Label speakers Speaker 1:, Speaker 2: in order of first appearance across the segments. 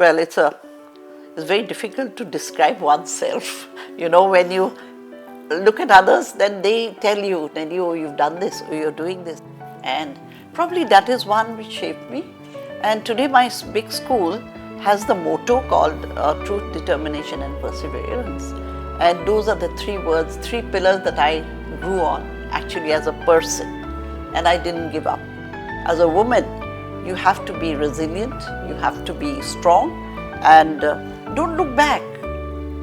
Speaker 1: Well, it's very difficult to describe oneself. When you look at others, then they tell you, you've done this or you're doing this. And probably that is one which shaped me. And today my big school has the motto called truth, determination and perseverance. And those are the three pillars that I grew on actually as a person. And I didn't give up. As a woman, you have to be resilient, you have to be strong, and don't look back,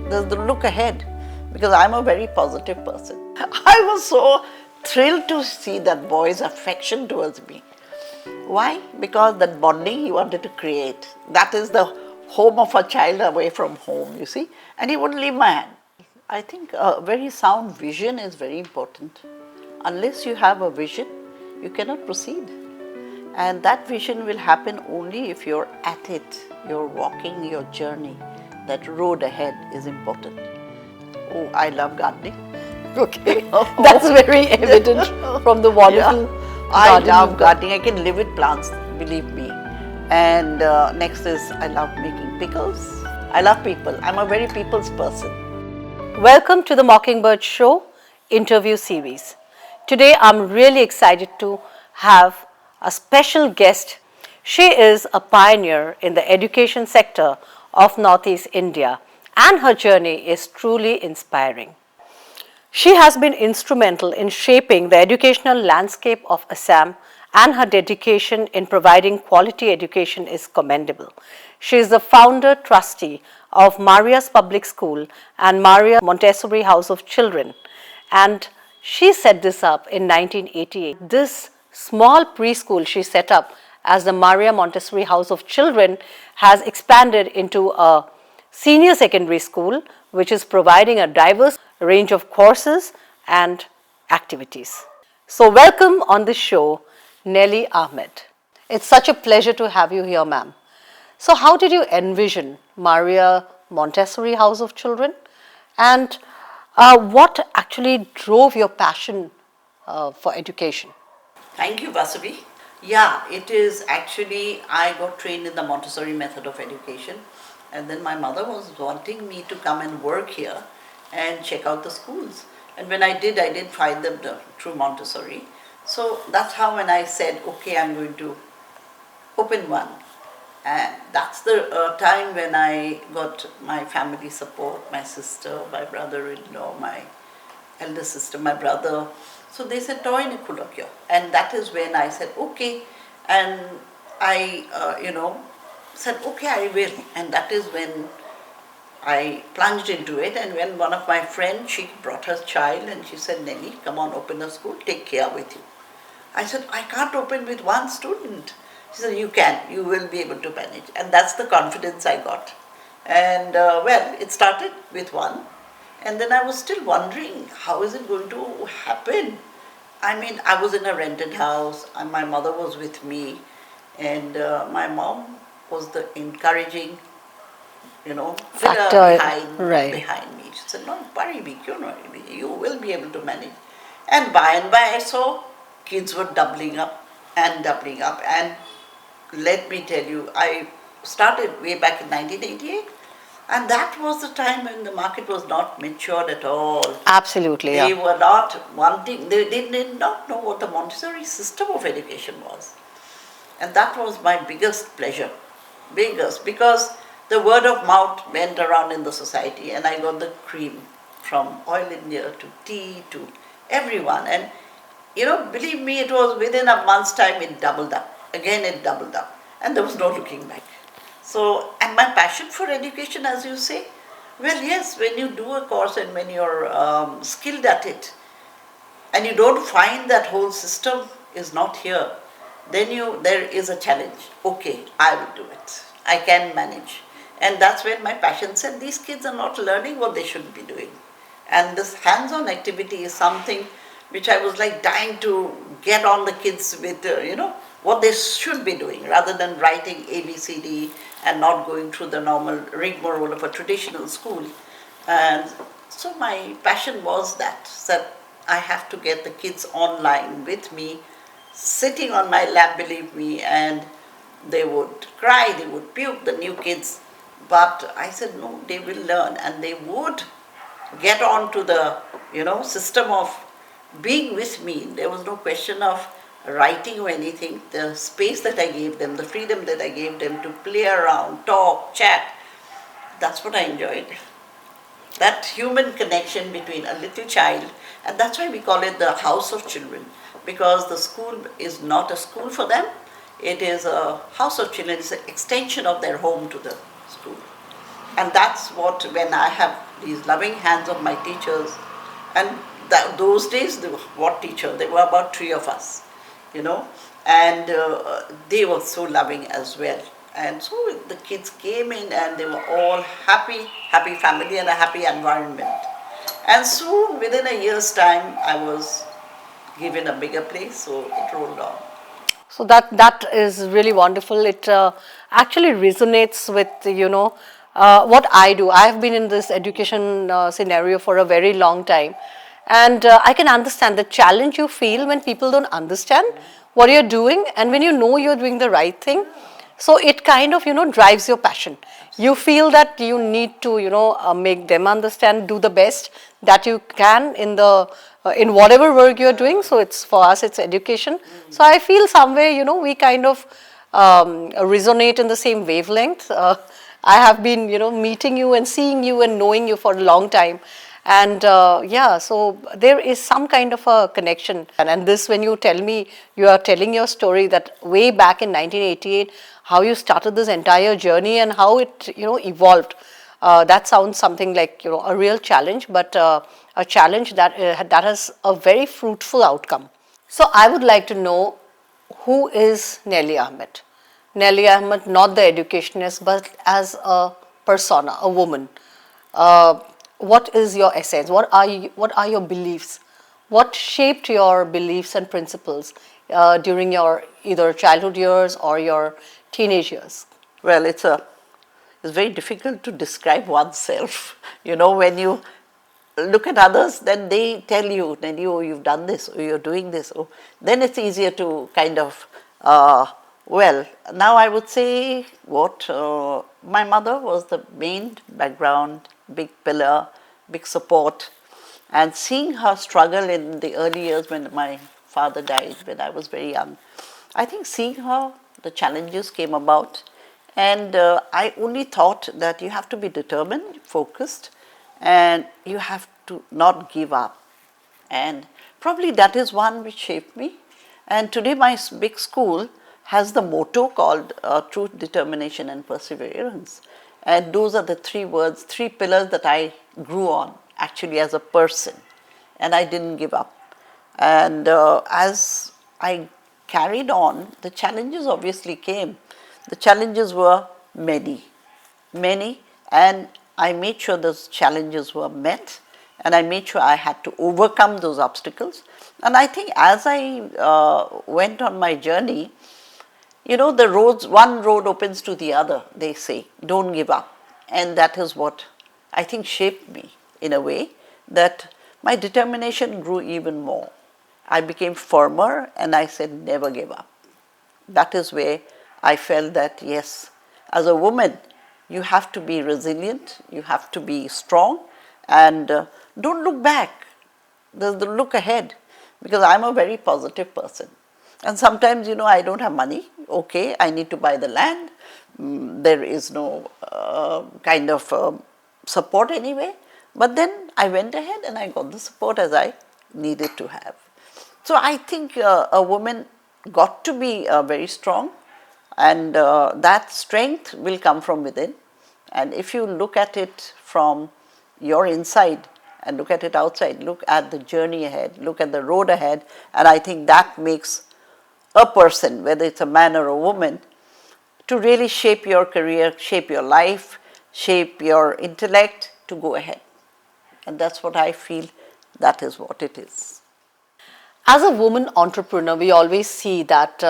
Speaker 1: look ahead, because I'm a very positive person. I was so thrilled to see that boy's affection towards me. Why? Because that bonding he wanted to create. That is the home of a child away from home, you see, and he wouldn't leave my hand. I think a very sound vision is very important. Unless you have a vision, you cannot proceed. And that vision will happen only if you're at it, you're walking your journey. That road ahead is important. Oh, I love gardening.
Speaker 2: Okay, that's very evident from the wonderful
Speaker 1: I love gardening. I can live with plants, believe me. And next is I love making pickles. I love people. I'm a very people's person.
Speaker 2: Welcome to the Mockingbird Show interview series. Today I'm really excited to have a special guest. She is a pioneer in the education sector of Northeast India, and her journey is truly inspiring. She has been instrumental in shaping the educational landscape of Assam, and her dedication in providing quality education is commendable. She is the founder trustee of Maria's Public School and Maria Montessori House of Children, and she set this up in 1988. This small preschool she set up as the Maria Montessori House of Children has expanded into a senior secondary school which is providing a diverse range of courses and activities. So welcome on the show, Nellie Ahmed. It's such a pleasure to have you here, ma'am. So how did you envision Maria Montessori House of Children, and what actually drove your passion for education?
Speaker 1: Thank you, Vasavvi. Yeah, it is actually, I got trained in the Montessori method of education, and then my mother was wanting me to come and work here and check out the schools. And when I did find them through Montessori. So that's how when I said, okay, I'm going to open one. And that's the time when I got my family support, my sister, my brother-in-law, my elder sister, my brother. So they said, toy kulakyo. And that is when I said, okay. And I, said, okay, I will. And that is when I plunged into it. And when one of my friends, she brought her child and she said, Nellie, come on, open a school, take care with you. I said, I can't open with one student. She said, you can, you will be able to manage. And that's the confidence I got. And it started with one. And then I was still wondering, how is it going to happen? I mean, I was in a rented house, and my mother was with me, and my mom was the encouraging,
Speaker 2: factor
Speaker 1: behind me. She said, no, worry, you will be able to manage. And by I saw kids were doubling up. And let me tell you, I started way back in 1988. And that was the time when the market was not matured at all.
Speaker 2: Absolutely,
Speaker 1: They were not wanting, they did not know what the Montessori system of education was. And that was my biggest pleasure, because the word of mouth went around in the society, and I got the cream from Oil India to tea to everyone. And, believe me, it was within a month's time it doubled up. Again it doubled up. And there was no looking back. So, and my passion for education, as you say, well, yes, when you do a course and when you're skilled at it, and you don't find that whole system is not here, then there is a challenge. Okay, I will do it. I can manage. And that's when my passion said, these kids are not learning what they should be doing. And this hands-on activity is something which I was like dying to get on the kids with, what they should be doing, rather than writing ABCD and not going through the normal rigmarole of a traditional school. And so my passion was that I have to get the kids online with me, sitting on my lap, believe me, and they would cry, they would puke, the new kids, But I said, no, they will learn and they would get on to the, system of being with me. There was no question of writing or anything. The space that I gave them, the freedom that I gave them to play around, talk, chat, that's what I enjoyed. That human connection between a little child, and that's why we call it the house of children, because the school is not a school for them, it is a house of children, it's an extension of their home to the school. And that's what, when I have these loving hands of my teachers, and those days, what teacher? There were about 3 of us, and they were so loving as well. And so the kids came in and they were all happy family and a happy environment. And soon, within a year's time, I was given a bigger place, so it rolled on.
Speaker 2: So that is really wonderful. It actually resonates with what I do. I have been in this education scenario for a very long time, and I can understand the challenge you feel when people don't understand what you're doing, and when you know you're doing the right thing. So it kind of drives your passion. You feel that you need to make them understand, do the best that you can in whatever work you're doing. So it's, for us, it's education. So I feel somewhere we kind of resonate in the same wavelength. I have been meeting you and seeing you and knowing you for a long time. And so there is some kind of a connection. And this, when you tell me, you are telling your story that way back in 1988, how you started this entire journey and how it evolved. That sounds something like a real challenge, but a challenge that has a very fruitful outcome. So I would like to know, who is Nellie Ahmed? Nellie Ahmed, not the educationist, but as a persona, a woman. What is your essence? What are your beliefs? What shaped your beliefs and principles during your either childhood years or your teenage years?
Speaker 1: Well, it's very difficult to describe oneself. When you look at others, then they tell you, then you've done this, or you're doing this. Or then it's easier to kind of, now I would say my mother was the main background, big pillar, big support. And seeing her struggle in the early years when my father died, when I was very young, I think seeing her, the challenges came about. And I only thought that you have to be determined, focused, and you have to not give up. And probably that is one which shaped me. And today my big school has the motto called truth, determination and perseverance. And those are the 3 words, 3 pillars that I grew on actually as a person. And I didn't give up. And as I carried on, the challenges obviously came. The challenges were many, and I made sure those challenges were met, and I made sure I had to overcome those obstacles. And I think as I went on my journey, the roads, one road opens to the other, they say, don't give up. And that is what I think shaped me in a way, that my determination grew even more. I became firmer and I said, never give up. That is where I felt that, yes, as a woman, you have to be resilient, you have to be strong, and don't look back, look ahead, because I'm a very positive person. And sometimes, I don't have money, okay, I need to buy the land, there is no kind of support anyway, but then I went ahead and I got the support as I needed to have. So I think a woman got to be very strong, and that strength will come from within. And if you look at it from your inside and look at it outside, look at the journey ahead, look at the road ahead, and I think that makes a person, whether it's a man or a woman, to really shape your career, shape your life, shape your intellect to go ahead. And that's what I feel, that is what it is.
Speaker 2: As a woman entrepreneur, we always see that,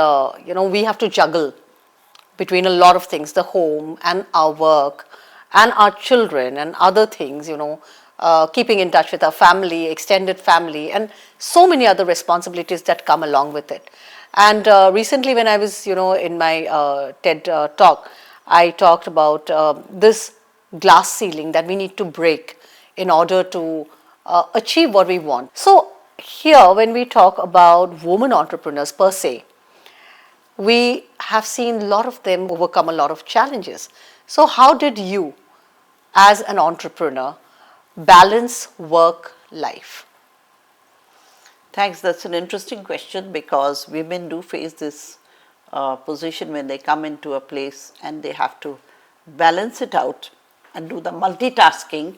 Speaker 2: we have to juggle between a lot of things, the home and our work and our children and other things, keeping in touch with our family, extended family, and so many other responsibilities that come along with it. And recently when I was, in my TED talk, I talked about this glass ceiling that we need to break in order to achieve what we want. So here, when we talk about women entrepreneurs per se, we have seen a lot of them overcome a lot of challenges. So how did you, as an entrepreneur, balance work life?
Speaker 1: Thanks. That's an interesting question, because women do face this position when they come into a place and they have to balance it out and do the multitasking.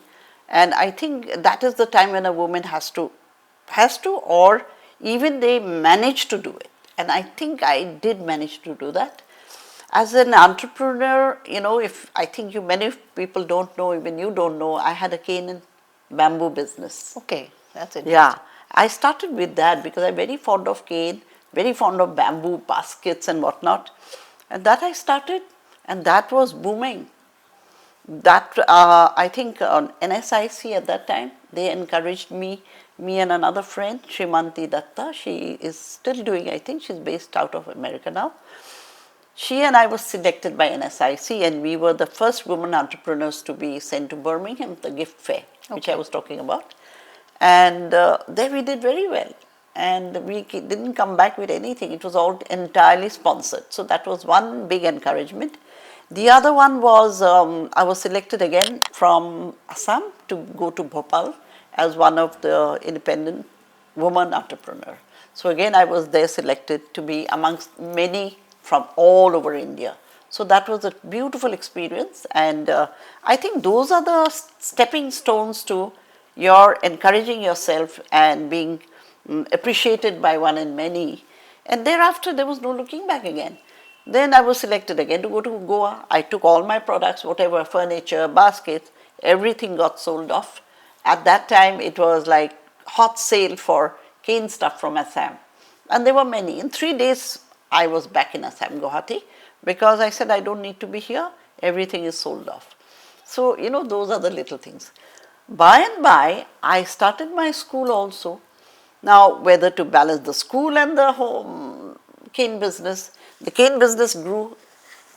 Speaker 1: And I think that is the time when a woman has to, or even they manage to do it. And I think I did manage to do that. As an entrepreneur, if I think many people don't know, even you don't know, I had a cane and bamboo business.
Speaker 2: Okay, that's interesting.
Speaker 1: Yeah, I started with that because I'm very fond of cane, very fond of bamboo baskets and whatnot. And that I started, and that was booming. That I think on NSIC at that time, they encouraged me and another friend, Shrimanti Datta. She is still doing, I think she's based out of America now. She and I was selected by NSIC, and we were the first women entrepreneurs to be sent to Birmingham, the gift fair, which I was talking about. And there we did very well. And we didn't come back with anything. It was all entirely sponsored. So that was one big encouragement. The other one was I was selected again from Assam to go to Bhopal as one of the independent woman entrepreneur. So again, I was there selected to be amongst many from all over India. So that was a beautiful experience, and I think those are the stepping stones to your encouraging yourself and being appreciated by one and many. And thereafter, there was no looking back again. Then I was selected again to go to Goa. I took all my products, whatever, furniture, baskets, everything got sold off. At that time, it was like hot sale for cane stuff from Assam. And there were many. In 3 days, I was back in Assam, Guwahati, because I said I don't need to be here. Everything is sold off. So, those are the little things. By and by, I started my school also. Now, whether to balance the school and the home cane business, the cane business grew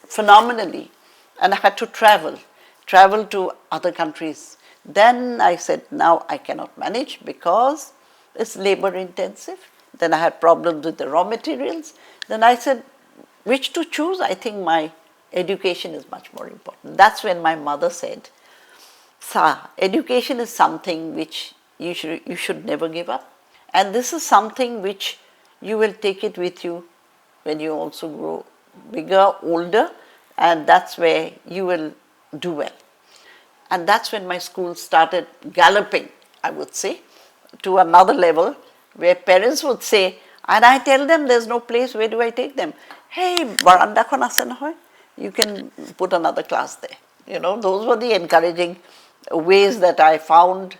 Speaker 1: phenomenally, and I had to travel to other countries. Then I said, now I cannot manage because it's labor intensive. Then I had problems with the raw materials. Then I said, which to choose? I think my education is much more important. That's when my mother said, Sa, education is something which you should never give up. And this is something which you will take it with you when you also grow bigger, older, and that's where you will do well. And that's when my school started galloping, I would say, to another level where parents would say, and I tell them there's no place, where do I take them? Hey, baranda khon ase nohoy, you can put another class there. Those were the encouraging ways that I found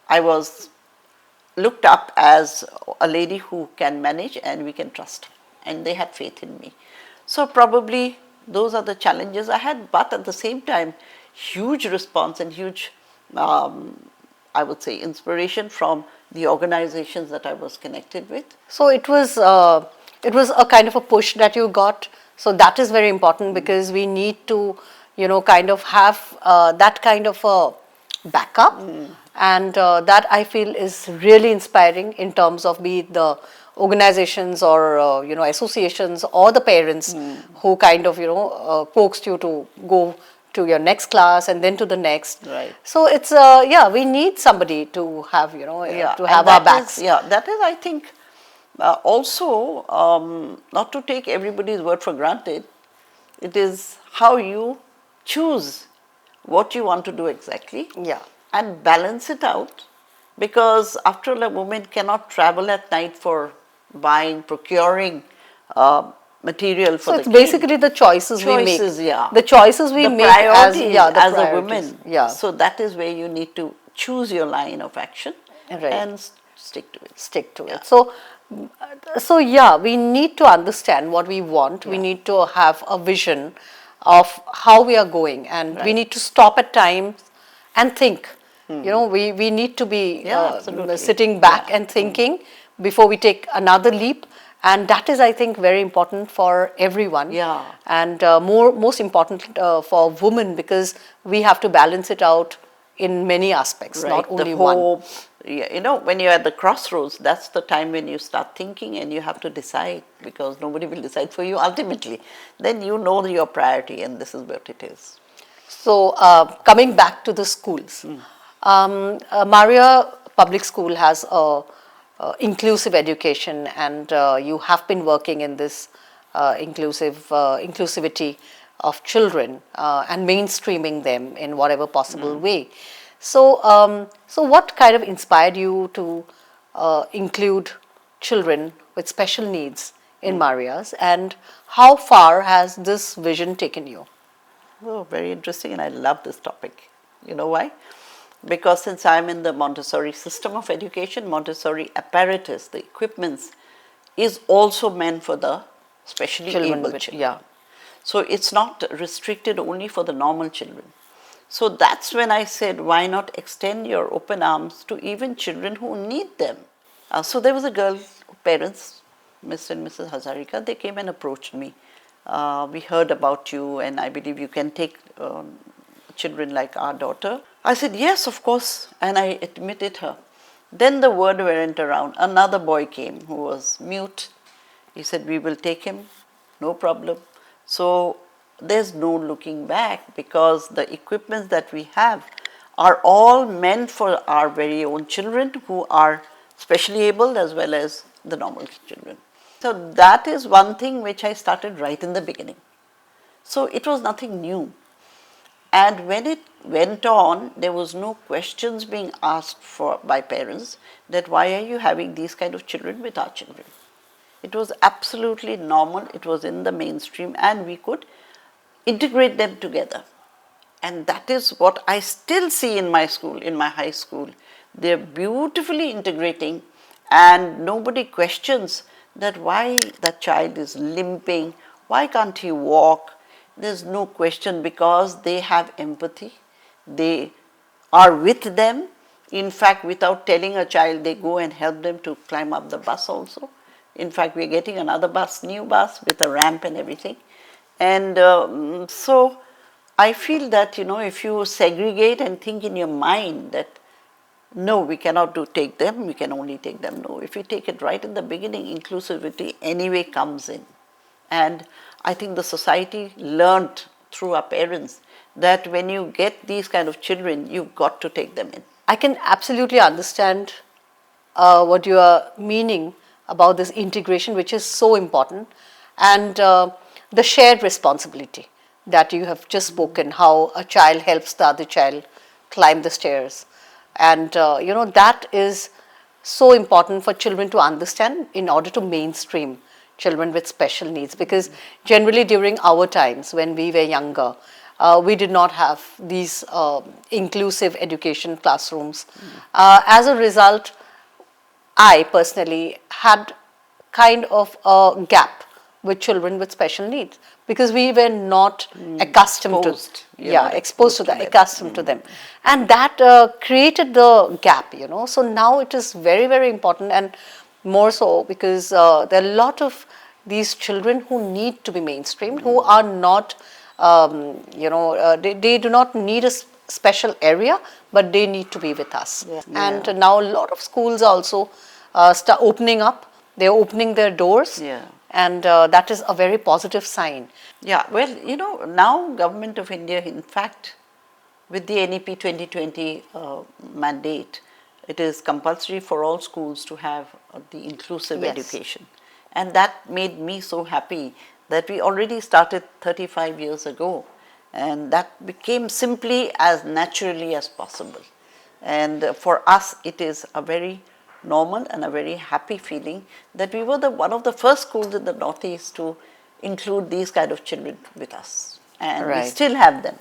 Speaker 1: I was looked up as a lady who can manage and we can trust. And they had faith in me. So probably those are the challenges I had, but at the same time, huge response and huge, I would say, inspiration from the organizations that I was connected with.
Speaker 2: So it was a kind of a push that you got. So that is very important because we need to, kind of have that kind of a backup, and that I feel is really inspiring in terms of be it the organizations or associations or the parents who kind of coaxed you to go to your next class and then to the next.
Speaker 1: Right.
Speaker 2: So it's we need somebody to have to have our backs.
Speaker 1: That is I think also not to take everybody's word for granted. It is how you choose what you want to do exactly.
Speaker 2: Yeah.
Speaker 1: And balance it out, because after all, a woman cannot travel at night for buying, procuring material for
Speaker 2: so
Speaker 1: the
Speaker 2: it's basically the choices we make.
Speaker 1: Yeah.
Speaker 2: The choices we make as
Speaker 1: a woman.
Speaker 2: Yeah.
Speaker 1: So that is where you need to choose your line of action and stick to it.
Speaker 2: Stick to it. So yeah, we need to understand what we want. We need to have a vision of how we are going, and we need to stop at times and think. We need to be sitting back and thinking before we take another leap. And that is, I think, very important for everyone.
Speaker 1: Yeah.
Speaker 2: And most important for women, because we have to balance it out in many aspects,
Speaker 1: Right,
Speaker 2: not
Speaker 1: the
Speaker 2: only one.
Speaker 1: hope. Yeah, when you're at the crossroads, that's the time when you start thinking and you have to decide, because nobody will decide for you ultimately. Then you know your priority, and this is what it is.
Speaker 2: So, coming back to the schools, Maria Public School has a inclusive education, and you have been working in this inclusivity of children and mainstreaming them in whatever possible way. So, so what kind of inspired you to include children with special needs in Maria's, and how far has this vision taken you?
Speaker 1: Oh, very interesting, and I love this topic. You know why? Because since I'm in the Montessori system of education, Montessori apparatus, the equipments, is also meant for the specially able children.
Speaker 2: Yeah.
Speaker 1: So it's not restricted only for the normal children. So that's when I said, why not extend your open arms to even children who need them? So there was a girl, parents, Mr. and Mrs. Hazarika, they came and approached me. We heard about you, and I believe you can take children like our daughter. I said, yes, of course, and I admitted her. Then the word went around. Another boy came who was mute. He said, we will take him, no problem. So there's no looking back, because the equipments that we have are all meant for our very own children who are specially able as well as the normal children. So that is one thing which I started right in the beginning. So it was nothing new. And when it went on, there was no questions being asked for by parents that why are you having these kind of children with our children. It was absolutely normal, it was in the mainstream, and we could integrate them together. And that is what I still see in my school, in my high school. They're beautifully integrating, and nobody questions that why that child is limping, why can't he walk. There's no question, because they have empathy. They are with them. In fact, without telling a child, they go and help them to climb up the bus also. In fact, we're getting another bus, new bus with a ramp and everything. And so I feel that, if you segregate and think in your mind that, no, we cannot take them, we can only take them. No, if you take it right in the beginning, inclusivity anyway comes in. And I think the society learned through our parents that when you get these kind of children, you've got to take them in.
Speaker 2: I can absolutely understand what you are meaning about this integration, which is so important, and the shared responsibility that you have just spoken, how a child helps the other child climb the stairs. And that is so important for children to understand in order to mainstream children with special needs, because generally during our times when we were younger, we did not have these inclusive education classrooms. As a result, I personally had kind of a gap with children with special needs, because we were not accustomed
Speaker 1: Exposed.
Speaker 2: to exposed to that, accustomed to them, and that created the gap. So now it is very, very important, and more so because there are a lot of these children who need to be mainstreamed, who are not they do not need a special area, but they need to be with us. And now a lot of schools also start opening up. They're opening their doors, and that is a very positive sign.
Speaker 1: Yeah, well, now Government of India, in fact, with the NEP 2020 mandate, it is compulsory for all schools to have the inclusive education. And that made me so happy that we already started 35 years ago, and that became simply as naturally as possible. And for us, it is a very normal and a very happy feeling that we were one of the first schools in the Northeast to include these kind of children with us. And we still have them,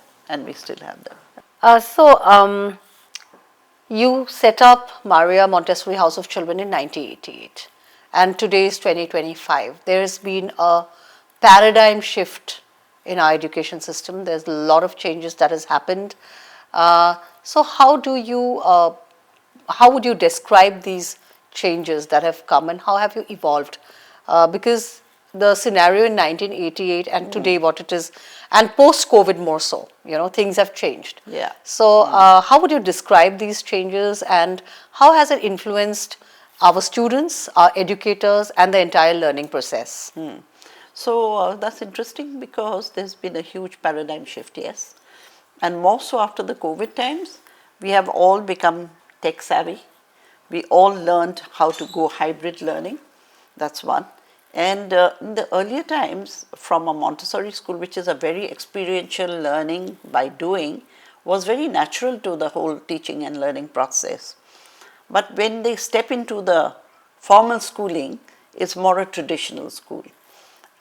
Speaker 2: You set up Maria Montessori House of Children in 1988, and today is 2025. There has been a paradigm shift in our education system. There's a lot of changes that has happened. So how would you describe these changes that have come, and how have you evolved because the scenario in 1988 and today what it is, and post-COVID more so, things have changed.
Speaker 1: Yeah.
Speaker 2: So how would you describe these changes, and how has it influenced our students, our educators, and the entire learning process?
Speaker 1: So that's interesting because there's been a huge paradigm shift, yes. And more so after the COVID times, we have all become tech savvy. We all learned how to go hybrid learning. That's one. And in the earlier times, from a Montessori school, which is a very experiential learning by doing, was very natural to the whole teaching and learning process. But when they step into the formal schooling, it's more a traditional school.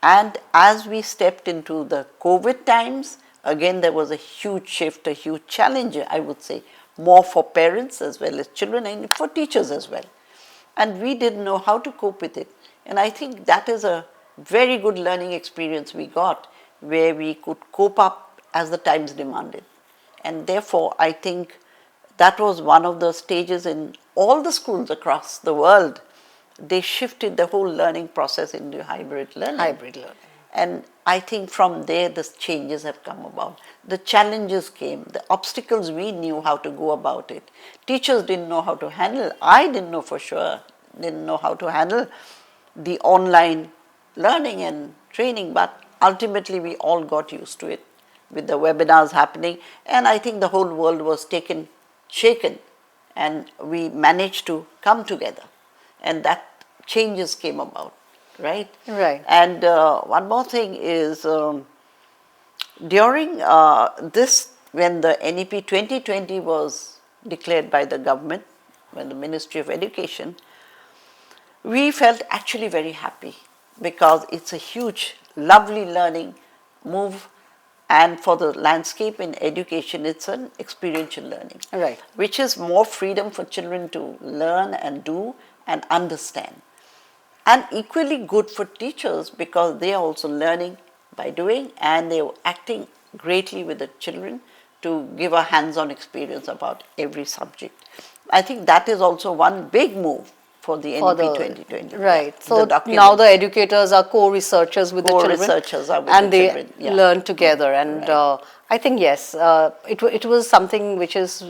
Speaker 1: And as we stepped into the COVID times, again there was a huge shift, a huge challenge, I would say, more for parents as well as children and for teachers as well. And we didn't know how to cope with it. And I think that is a very good learning experience we got, where we could cope up as the times demanded. And therefore, I think that was one of the stages in all the schools across the world. They shifted the whole learning process into hybrid learning.
Speaker 2: Hybrid learning.
Speaker 1: And I think from there the changes have come about. The challenges came, the obstacles we knew how to go about it. Teachers didn't know how to handle. I didn't know for sure, didn't know how to handle the online learning and training, but ultimately we all got used to it with the webinars happening, and I think the whole world was shaken, and we managed to come together, and that changes came about, right?
Speaker 2: Right.
Speaker 1: And one more thing is, during this, when the NEP 2020 was declared by the government, by the Ministry of Education, we felt actually very happy because it's a huge, lovely learning move, and for the landscape in education, it's an experiential learning,
Speaker 2: Right.
Speaker 1: which is more freedom for children to learn and do and understand. And equally good for teachers because they are also learning by doing, and they are acting greatly with the children to give a hands-on experience about every subject. I think that is also one big move for the NEP 2020.
Speaker 2: Right.
Speaker 1: Yeah,
Speaker 2: So now the educators are co-researchers with the children.
Speaker 1: Co-researchers are with
Speaker 2: and
Speaker 1: the
Speaker 2: they
Speaker 1: children. Yeah.
Speaker 2: learn together. And
Speaker 1: Right.
Speaker 2: I think yes, it was something which was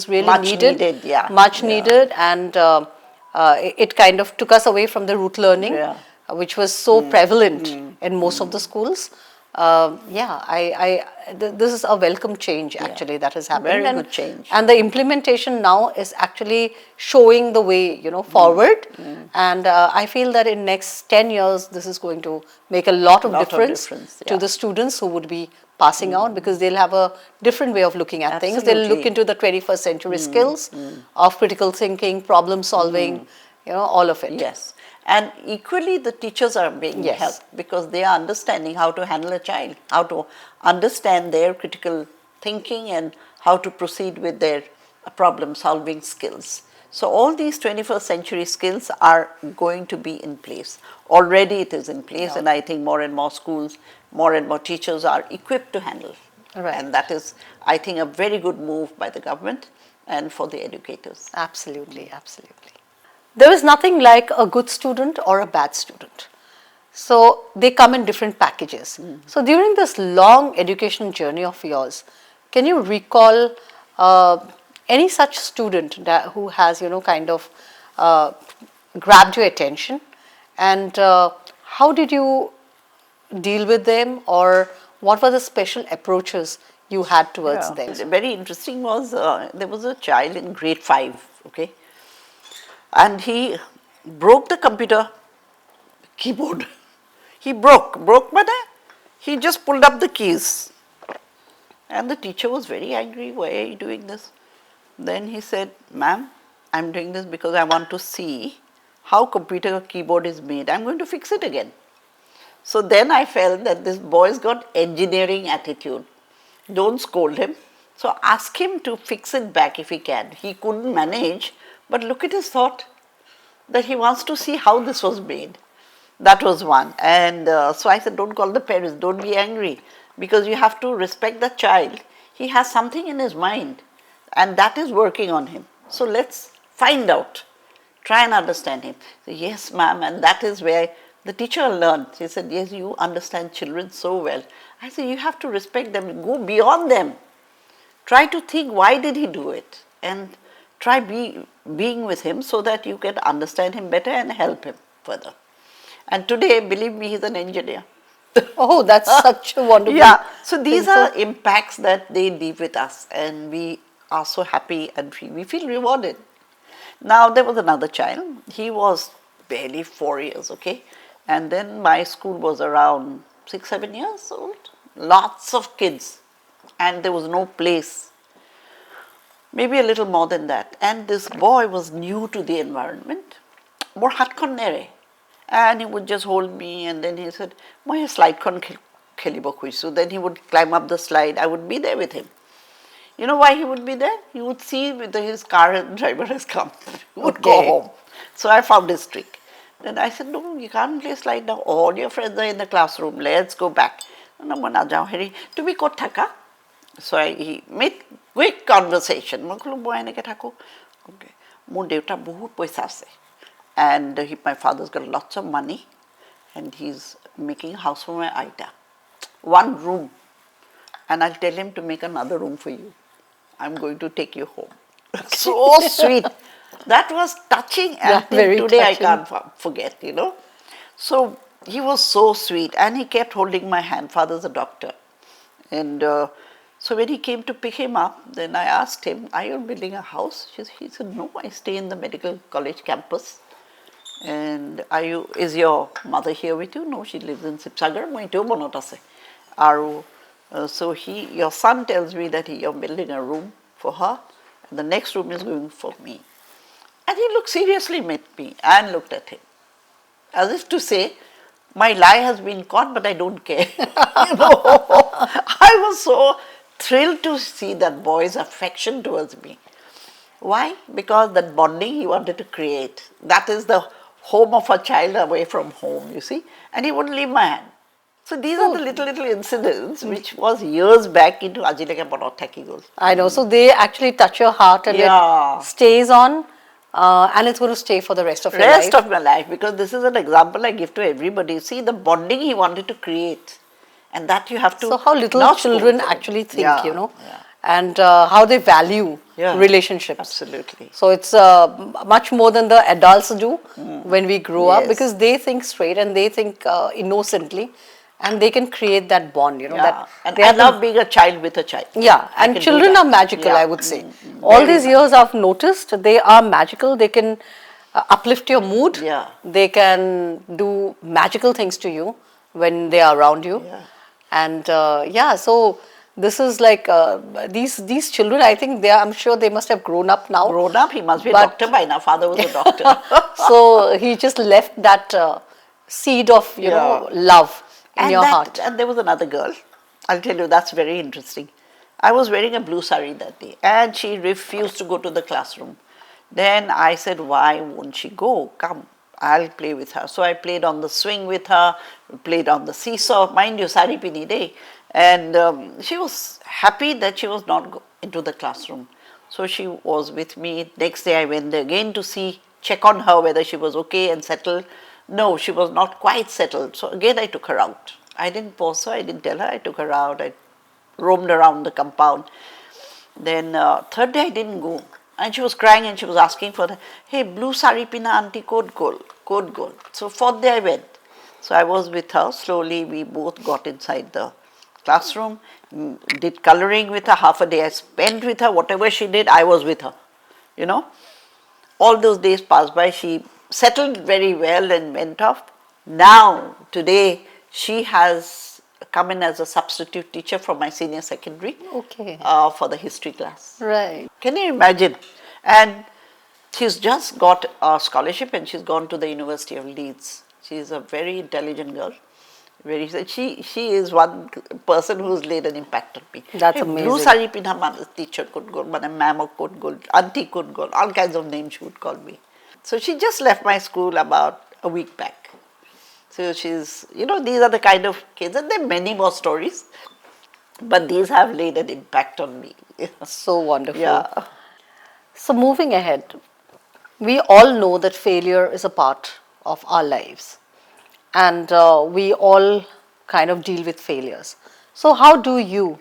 Speaker 2: really
Speaker 1: Much
Speaker 2: needed.
Speaker 1: needed, yeah.
Speaker 2: Much
Speaker 1: Yeah.
Speaker 2: needed, and it kind of took us away from the rote learning,
Speaker 1: Yeah.
Speaker 2: which was so prevalent in most of the schools. This is a welcome change actually that has happened.
Speaker 1: Very
Speaker 2: and,
Speaker 1: good change.
Speaker 2: And the implementation now is actually showing the way, forward. And I feel that in next 10 years, this is going to make a lot of difference to
Speaker 1: yeah.
Speaker 2: the students who would be passing out, because they'll have a different way of looking at things. They'll look
Speaker 1: Absolutely.
Speaker 2: into the 21st century skills of critical thinking, problem solving, all of it.
Speaker 1: Yes. And equally the teachers are being
Speaker 2: Yes.
Speaker 1: helped because they are understanding how to handle a child, how to understand their critical thinking and how to proceed with their problem solving skills. So all these 21st century skills are going to be in place. Already it is in place, and I think more and more schools, more and more teachers are equipped to handle.
Speaker 2: Right.
Speaker 1: And that is, I think, a very good move by the government and for the educators.
Speaker 2: Absolutely, absolutely. There is nothing like a good student or a bad student. So they come in different packages. So during this long education journey of yours, can you recall any such student who has, kind of grabbed your attention? And how did you deal with them, or what were the special approaches you had towards them?
Speaker 1: Very interesting was, there was a child in grade 5, okay? And he broke the computer keyboard. He broke, but he just pulled up the keys. And the teacher was very angry. Why are you doing this? Then he said, "Ma'am, I'm doing this because I want to see how computer keyboard is made. I'm going to fix it again." So then I felt that this boy's got engineering attitude. Don't scold him. So ask him to fix it back if he can. He couldn't manage, but look at his thought that he wants to see how this was made. That was one. And so I said, don't call the parents, don't be angry, because you have to respect the child. He has something in his mind, and that is working on him. So let's find out, try and understand him. So, yes, ma'am, and that is where The teacher learned. She said, yes, you understand children so well. I said, you have to respect them, go beyond them. Try to think, why did he do it? And try being with him so that you can understand him better and help him further. And today, believe me, he's an engineer.
Speaker 2: Oh, that's such a wonderful
Speaker 1: Yeah, so these
Speaker 2: thing.
Speaker 1: are impacts that they leave with us, and we are so happy and we feel rewarded. Now, there was another child. He was barely 4 years, okay? And then my school was around 6, 7 years old. Lots of kids, and there was no place. Maybe a little more than that. And this boy was new to the environment. More hatkonnere. And he would just hold me, and then he said, "Moi slide kon khelibo khuisu." Then he would climb up the slide. I would be there with him. You know why he would be there? He would see whether his car driver has come. He would go home. So I found his trick. Then I said, "No, you can't play slide now. All your friends are in the classroom. Let's go back." No, mana jao heri. Tumi kot thaka? So he made quick conversation. Moi kolo moi eneke thaku. Okay. Mor deuta bahut paisa ase. And my father's got lots of money, and he's making a house for my aita. One room. And I'll tell him to make another room for you. I'm going to take you home. So sweet. That was touching, and
Speaker 2: very
Speaker 1: today
Speaker 2: touching.
Speaker 1: I can't forget, you know. So he was so sweet, and he kept holding my hand. Father's a doctor. And so when he came to pick him up, then I asked him, "Are you building a house?" He said, "No, I stay in the medical college campus." And is your mother here with you? No, she lives in Sipsagar. So your son tells me that you're building a room for her, and the next room is going for me. And he looked seriously at me and looked at him, as if to say, my lie has been caught, but I don't care. You know, I was so thrilled to see that boy's affection towards me. Why? Because that bonding he wanted to create. That is the home of a child away from home, you see. And he wouldn't leave my hand. So these are the little incidents which was years back into Ajileka Bonot Thaki Gol.
Speaker 2: I know. So they actually touch your heart, and it stays on, and it's going to stay for the rest of your life.
Speaker 1: Rest of my life, because this is an example I give to everybody. See the bonding he wanted to create, and that you have to.
Speaker 2: So how little children actually think, you know, and how they value relationships.
Speaker 1: Absolutely.
Speaker 2: So it's much more than the adults do when we grow up, because they think straight and they think innocently. And they can create that bond, you know. That
Speaker 1: and I love being a child with a child.
Speaker 2: Yeah, and children are magical, I would say. All these years I've noticed they are magical. They can uplift your mood.
Speaker 1: Yeah.
Speaker 2: They can do magical things to you when they are around you.
Speaker 1: Yeah.
Speaker 2: And so this is like these children, I think I'm sure they must have grown up now.
Speaker 1: Grown up, he must be a doctor by now. Father was a doctor.
Speaker 2: So he just left that seed of, you know, love in your heart.
Speaker 1: And there was another girl. I'll tell you, that's very interesting. I was wearing a blue sari that day, and she refused to go to the classroom. Then I said, "Why won't she go? Come, I'll play with her." So I played on the swing with her, played on the seesaw, mind you, sari pini day. And she was happy that she was not into the classroom. So she was with me. Next day I went there again to check on her whether she was okay and settled. No, she was not quite settled. So again I took her out. I didn't pause her, I didn't tell her, I took her out. I roamed around the compound. Then third day I didn't go. And she was crying and she was asking for hey, blue sari pina auntie, code goal. So fourth day I went. So I was with her. Slowly we both got inside the classroom, did coloring with her. Half a day I spent with her. Whatever she did, I was with her. You know, all those days passed by. She settled very well and went off. Now, today, she has come in as a substitute teacher for my senior secondary for the history class.
Speaker 2: Right.
Speaker 1: Can you imagine? And she's just got a scholarship and she's gone to the University of Leeds. She's a very intelligent girl. She is one person who's laid an impact on me.
Speaker 2: That's amazing.
Speaker 1: Blue sari pinha teacher could go, ma'am could go, auntie could go, all kinds of names she would call me. So she just left my school about a week back. So she's, you know, these are the kind of kids, and there are many more stories, but these have laid an impact on me.
Speaker 2: So wonderful.
Speaker 1: Yeah.
Speaker 2: So moving ahead, we all know that failure is a part of our lives. and we all kind of deal with failures. So how do you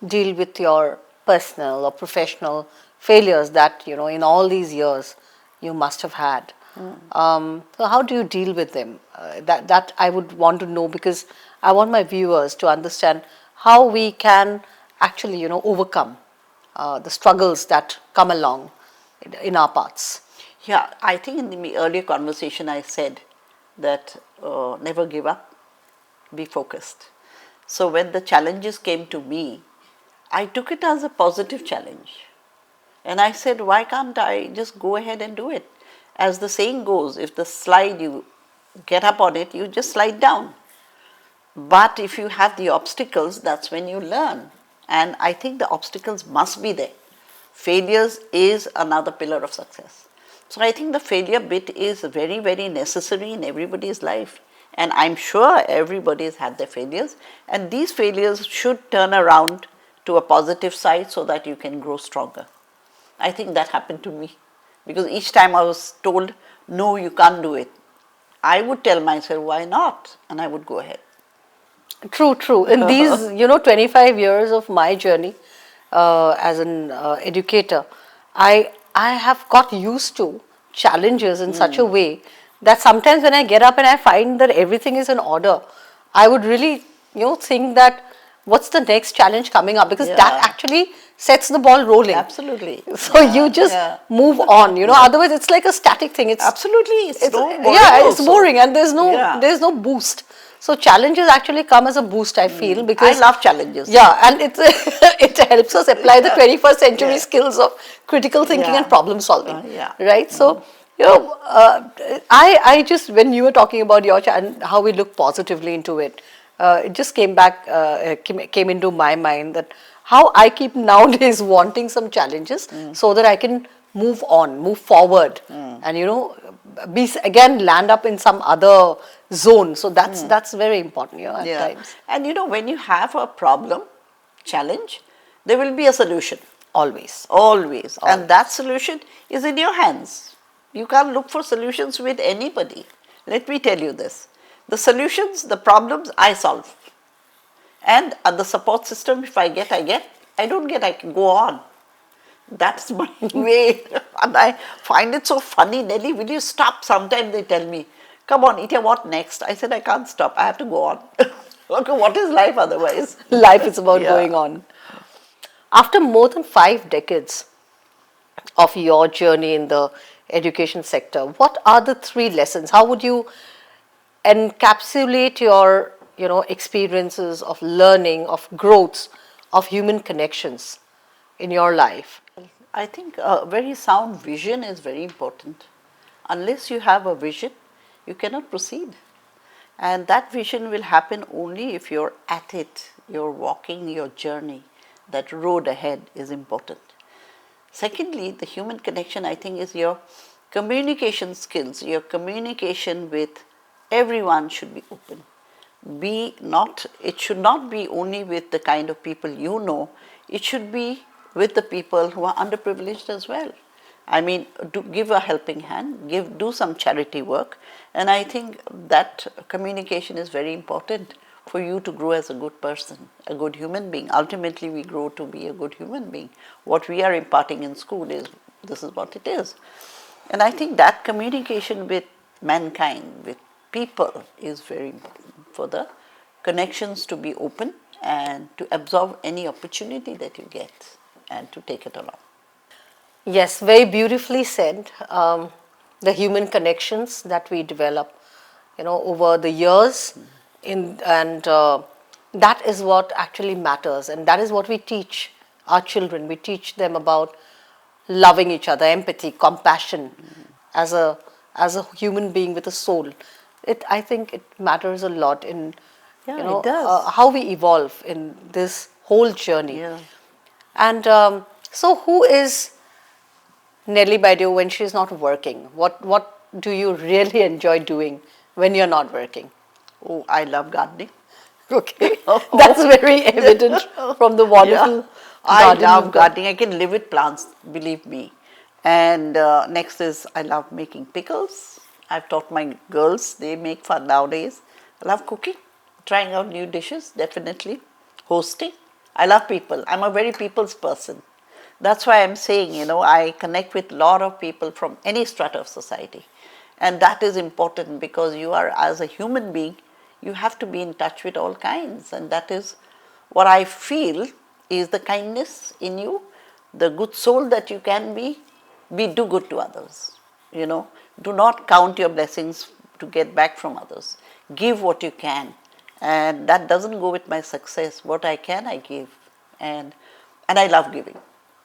Speaker 2: deal with your personal or professional failures that in all these years you must have had? So how do you deal with them? That I would want to know, because I want my viewers to understand how we can actually overcome the struggles that come along in our paths.
Speaker 1: Yeah, I think in the earlier conversation I said that never give up, be focused. So when the challenges came to me, I took it as a positive challenge. And I said, why can't I just go ahead and do it? As the saying goes, if the slide you get up on it, you just slide down. But if you have the obstacles, that's when you learn. And I think the obstacles must be there. Failures is another pillar of success. So I think the failure bit is very, very necessary in everybody's life. And I'm sure everybody has had their failures. And these failures should turn around to a positive side so that you can grow stronger. I think that happened to me. Because each time I was told, no, you can't do it, I would tell myself, why not? And I would go ahead.
Speaker 2: True, true. In these, 25 years of my journey as an educator, I have got used to challenges in such a way that sometimes when I get up and I find that everything is in order, I would really, think that what's the next challenge coming up, because that actually sets the ball rolling.
Speaker 1: Absolutely.
Speaker 2: So you just move on, otherwise it's like a static thing. It's
Speaker 1: absolutely, it's boring.
Speaker 2: Yeah, it's boring and there's no boost. So challenges actually come as a boost, I feel, because
Speaker 1: I love challenges.
Speaker 2: Yeah, and it's it helps us apply the 21st century skills of critical thinking and problem solving. Right? So, I just, when you were talking about your and how we look positively into it, it just came into my mind that how I keep nowadays wanting some challenges so that I can move on, move forward, and again land up in some other zone. So that's very important, at times.
Speaker 1: And when you have a problem, challenge, there will be a solution.
Speaker 2: Always.
Speaker 1: Always. And that solution is in your hands. You can't look for solutions with anybody. Let me tell you this. The solutions, the problems, I solve. And the support system, if I get, I get. I don't get, I can go on. That's my way. And I find it so funny. Nellie, will you stop? Sometimes they tell me, come on, Itya, what next? I said, I can't stop. I have to go on. Okay, what is life otherwise?
Speaker 2: Life is about going on. After more than 5 decades of your journey in the education sector, what are the 3 lessons? How would you encapsulate your experiences of learning, of growth, of human connections in your life?
Speaker 1: I think a very sound vision is very important. Unless you have a vision, you cannot proceed. And that vision will happen only if you're at it, you're walking your journey. That road ahead is important. Secondly, the human connection, I think, is your communication skills. Your communication with everyone should be open. It should not be only with the kind of people you know, it should be with the people who are underprivileged as well. I mean, give a helping hand, do some charity work, and I think that communication is very important for you to grow as a good person, a good human being. Ultimately, we grow to be a good human being. What we are imparting in school this is what it is. And I think that communication with mankind, with people, is very important for the connections to be open and to absorb any opportunity that you get and to take it along.
Speaker 2: Yes, very beautifully said. The human connections that we develop, over the years, and that is what actually matters, and that is what we teach our children. We teach them about loving each other, empathy, compassion, as a human being with a soul. I think it matters a lot in
Speaker 1: it does.
Speaker 2: How we evolve in this whole journey.
Speaker 1: Yeah.
Speaker 2: And so, who is Nellie Baidu when she's not working? What do you really enjoy doing when you're not working?
Speaker 1: Oh, I love gardening.
Speaker 2: Okay, that's very evident from the wonderful
Speaker 1: I love gardening. I can live with plants, believe me. And next is I love making pickles. I've taught my girls, they make fun nowadays. I love cooking, trying out new dishes, definitely. Hosting. I love people. I'm a very people's person. That's why I'm saying, I connect with a lot of people from any strata of society. And that is important because you are, as a human being, you have to be in touch with all kinds. And that is what I feel is the kindness in you, the good soul that you can be, do good to others. Do not count your blessings to get back from others. Give what you can. And that doesn't go with my success. What I can, I give. And I love giving.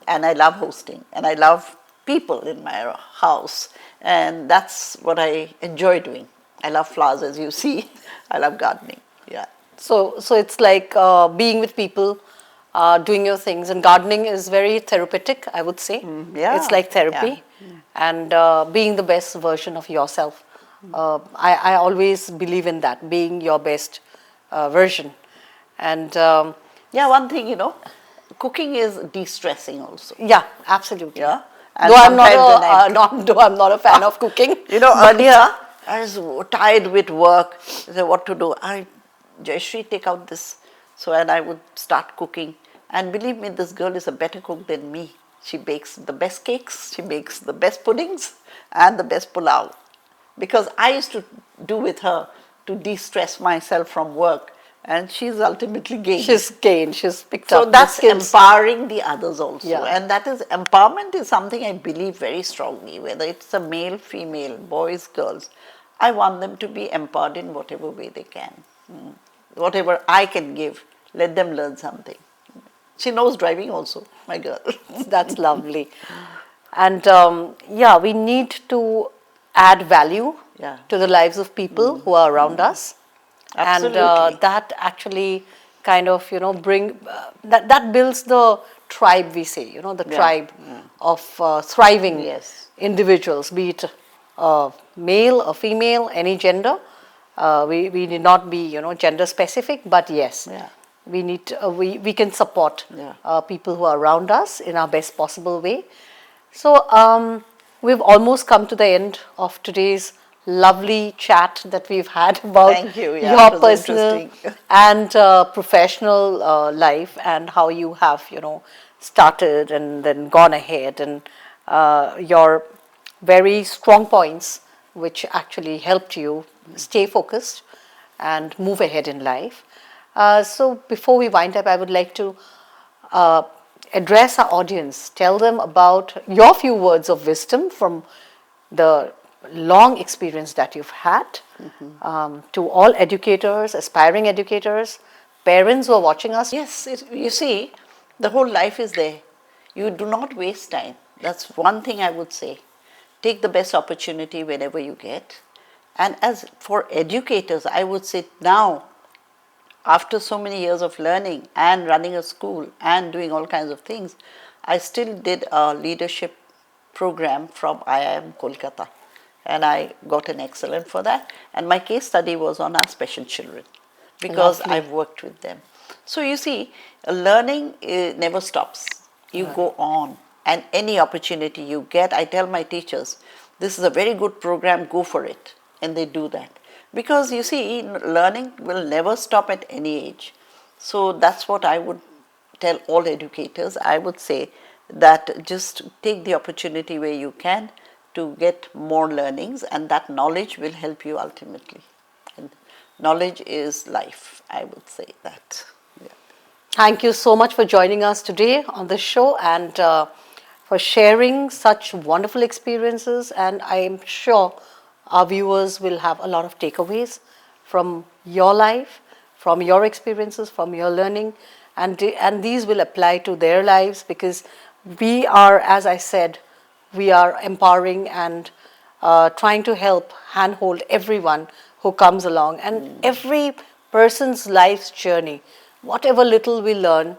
Speaker 1: And I love hosting. And I love people in my house. And that's what I enjoy doing. I love flowers, as you see. I love gardening. Yeah.
Speaker 2: So it's like being with people, doing your things, and gardening is very therapeutic, I would say.
Speaker 1: Yeah.
Speaker 2: It's like therapy,
Speaker 1: Yeah.
Speaker 2: and being the best version of yourself. I always believe in that, being your best version. And
Speaker 1: Yeah, one thing, cooking is de-stressing also.
Speaker 2: yeah, absolutely.
Speaker 1: Yeah. And
Speaker 2: Though I'm not a fan of cooking.
Speaker 1: Earlier I was tired with work. I said, what to do? Jayashree, take out this. So, and I would start cooking. And believe me, this girl is a better cook than me. She bakes the best cakes, she makes the best puddings, and the best pulao. Because I used to do with her to de-stress myself from work. And she's ultimately gained.
Speaker 2: She's picked
Speaker 1: So
Speaker 2: up
Speaker 1: that's
Speaker 2: the skills.
Speaker 1: empowering the others also.
Speaker 2: Yeah.
Speaker 1: And that is, empowerment is something I believe very strongly, whether it's a male, female, boys, girls. I want them to be empowered in whatever way they can. Whatever I can give, let them learn something. She knows driving also, my girl.
Speaker 2: That's lovely. And we need to add value
Speaker 1: Yeah.
Speaker 2: to the lives of people who are around us.
Speaker 1: Absolutely.
Speaker 2: And that actually kind of, bring, that builds the tribe, we say, the tribe of thriving
Speaker 1: Yes.
Speaker 2: individuals, be it a male, a female, any gender. We need not be, gender specific, but yes,
Speaker 1: Yeah.
Speaker 2: we need to, we can support people who are around us in our best possible way. So we've almost come to the end of today's lovely chat that we've had about
Speaker 1: Thank you. Yeah,
Speaker 2: your
Speaker 1: it was
Speaker 2: personal
Speaker 1: interesting.
Speaker 2: and professional life, and how you have, started and then gone ahead, and your very strong points which actually helped you stay focused and move ahead in life. So before we wind up, I would like to address our audience, tell them about your few words of wisdom from the long experience that you've had, to all educators, aspiring educators, parents who are watching us.
Speaker 1: Yes, you see, the whole life is there. You do not waste time. That's one thing I would say. Take the best opportunity whenever you get. And as for educators, I would say now, after so many years of learning and running a school and doing all kinds of things, I still did a leadership program from IIM Kolkata. And I got an excellent for that. And my case study was on our special children, because
Speaker 2: Lovely.
Speaker 1: I've worked with them. So you see, learning never stops. You go on. And any opportunity you get, I tell my teachers, this is a very good program, go for it. And they do that. Because you see, learning will never stop at any age. So that's what I would tell all educators. I would say that just take the opportunity where you can to get more learnings, and that knowledge will help you ultimately. And knowledge is life, I would say that. Yeah.
Speaker 2: Thank you so much for joining us today on the show, and for sharing such wonderful experiences. And I am sure our viewers will have a lot of takeaways from your life, from your experiences, from your learning, and these will apply to their lives, because we are, as I said, we are empowering and trying to help handhold everyone who comes along, and every person's life's journey, whatever little we learn,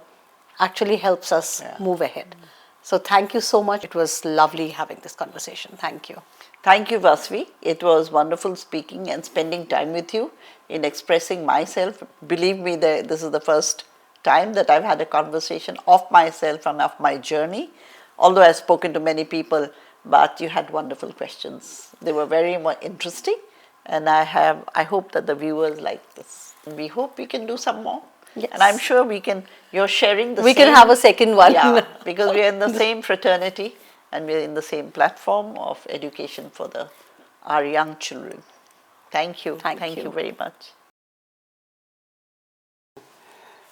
Speaker 2: actually helps us move ahead. So thank you so much. It was lovely having this conversation. Thank you.
Speaker 1: Thank you, Vasavvi. It was wonderful speaking and spending time with you in expressing myself. Believe me, this is the first time that I've had a conversation of myself and of my journey. Although I've spoken to many people, but you had wonderful questions. They were very interesting, And I hope that the viewers like this. And we hope we can do some more.
Speaker 2: Yes.
Speaker 1: And I'm sure you're sharing the
Speaker 2: We
Speaker 1: same.
Speaker 2: can have a second one.
Speaker 1: Yeah, because we're in the same fraternity and we're in the same platform of education for our young children. Thank you.
Speaker 2: Thank you.
Speaker 1: You very much.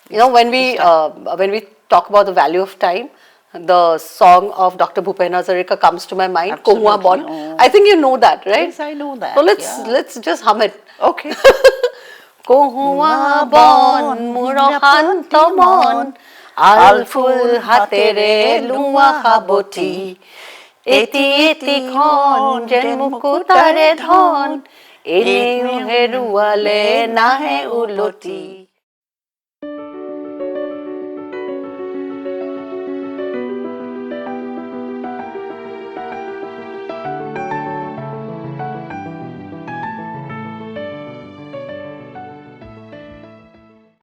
Speaker 2: You know, when we talk about the value of time, the song of Dr. Bhupen Hazarika comes to my mind,
Speaker 1: Absolutely.
Speaker 2: Kohua Bon.
Speaker 1: Oh.
Speaker 2: I think you know that, right?
Speaker 1: Yes, I know that.
Speaker 2: So let's just hum it.
Speaker 1: Okay.
Speaker 2: Kohua Bon Murohan Tomon Alful Hatere Luwa Haboti Eti Khon Jen Mukutare Dhon Eni Heruale Nahe Uloti.